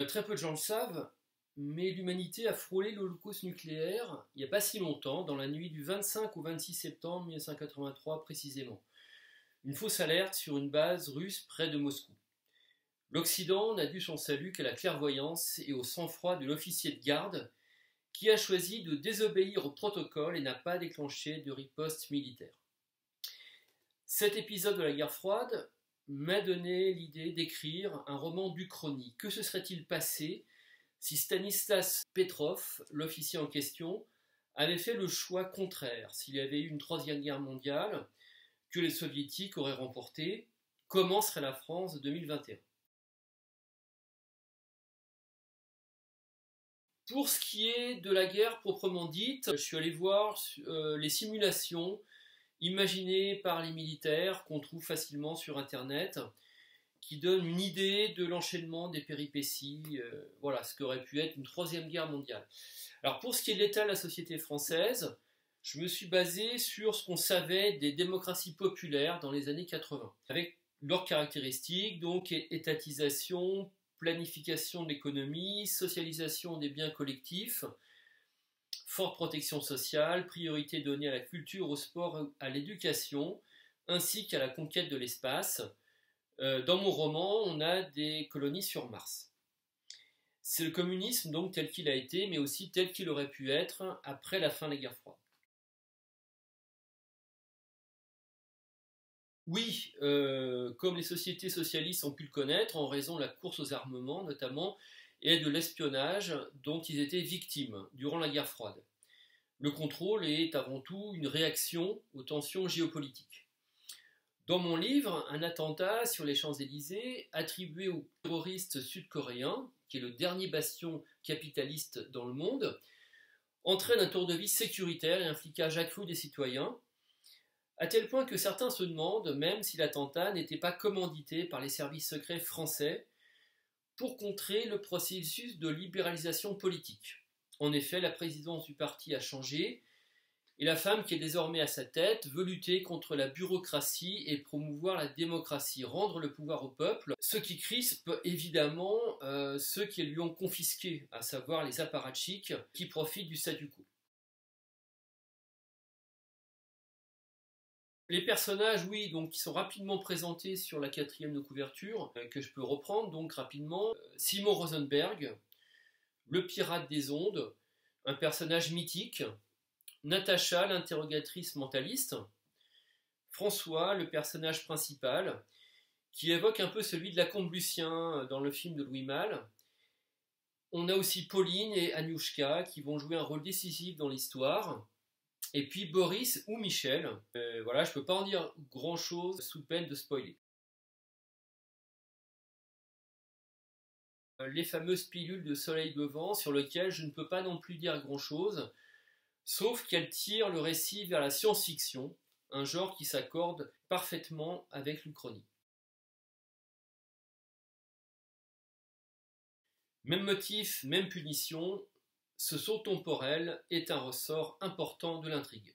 Très peu de gens le savent, mais l'humanité a frôlé l'holocauste nucléaire il n'y a pas si longtemps, dans la nuit du 25 au 26 septembre 1983 précisément. Une fausse alerte sur une base russe près de Moscou. L'Occident n'a dû son salut qu'à la clairvoyance et au sang-froid de l'officier de garde qui a choisi de désobéir au protocole et n'a pas déclenché de riposte militaire. Cet épisode de la guerre froide m'a donné l'idée d'écrire un roman d'Uchronie. Que se serait-il passé si Stanislas Petrov, l'officier en question, avait fait le choix contraire, s'il y avait eu une troisième guerre mondiale, que les soviétiques auraient remporté, comment serait la France de 2021 ? Pour ce qui est de la guerre proprement dite, je suis allé voir les simulations imaginées par les militaires qu'on trouve facilement sur Internet, qui donnent une idée de l'enchaînement des péripéties, voilà, ce qu'aurait pu être une troisième guerre mondiale. Alors pour ce qui est de l'état de la société française, je me suis basé sur ce qu'on savait des démocraties populaires dans les années 80, avec leurs caractéristiques, donc étatisation, planification de l'économie, socialisation des biens collectifs, forte protection sociale, priorité donnée à la culture, au sport, à l'éducation, ainsi qu'à la conquête de l'espace. Dans mon roman, on a des colonies sur Mars. C'est le communisme donc tel qu'il a été, mais aussi tel qu'il aurait pu être après la fin de la guerre froide. Oui, comme les sociétés socialistes ont pu le connaître, en raison de la course aux armements notamment, et de l'espionnage dont ils étaient victimes durant la guerre froide. Le contrôle est avant tout une réaction aux tensions géopolitiques. Dans mon livre, un attentat sur les Champs-Élysées, attribué au terroriste sud-coréen, qui est le dernier bastion capitaliste dans le monde, entraîne un tour de vis sécuritaire et un flicage accru des citoyens, à tel point que certains se demandent même si l'attentat n'était pas commandité par les services secrets français pour contrer le processus de libéralisation politique. En effet, la présidence du parti a changé et la femme qui est désormais à sa tête veut lutter contre la bureaucratie et promouvoir la démocratie, rendre le pouvoir au peuple, ce qui crispe évidemment ceux qui lui ont confisqué, à savoir les apparatchiks qui profitent du statu quo. Les personnages, oui, donc qui sont rapidement présentés sur la 4e de couverture, que je peux reprendre donc rapidement. Simon Rosenberg, le pirate des ondes, un personnage mythique. Natacha, l'interrogatrice mentaliste. François, le personnage principal, qui évoque un peu celui de Lacombe Lucien dans le film de Louis Malle. On a aussi Pauline et Aniouchka qui vont jouer un rôle décisif dans l'histoire. Et puis Boris ou Michel. Voilà, je ne peux pas en dire grand-chose sous peine de spoiler. Les fameuses pilules de soleil levant sur lesquelles je ne peux pas non plus dire grand-chose, sauf qu'elles tirent le récit vers la science-fiction, un genre qui s'accorde parfaitement avec l'Uchronie. Même motif, même punition, ce saut temporel est un ressort important de l'intrigue.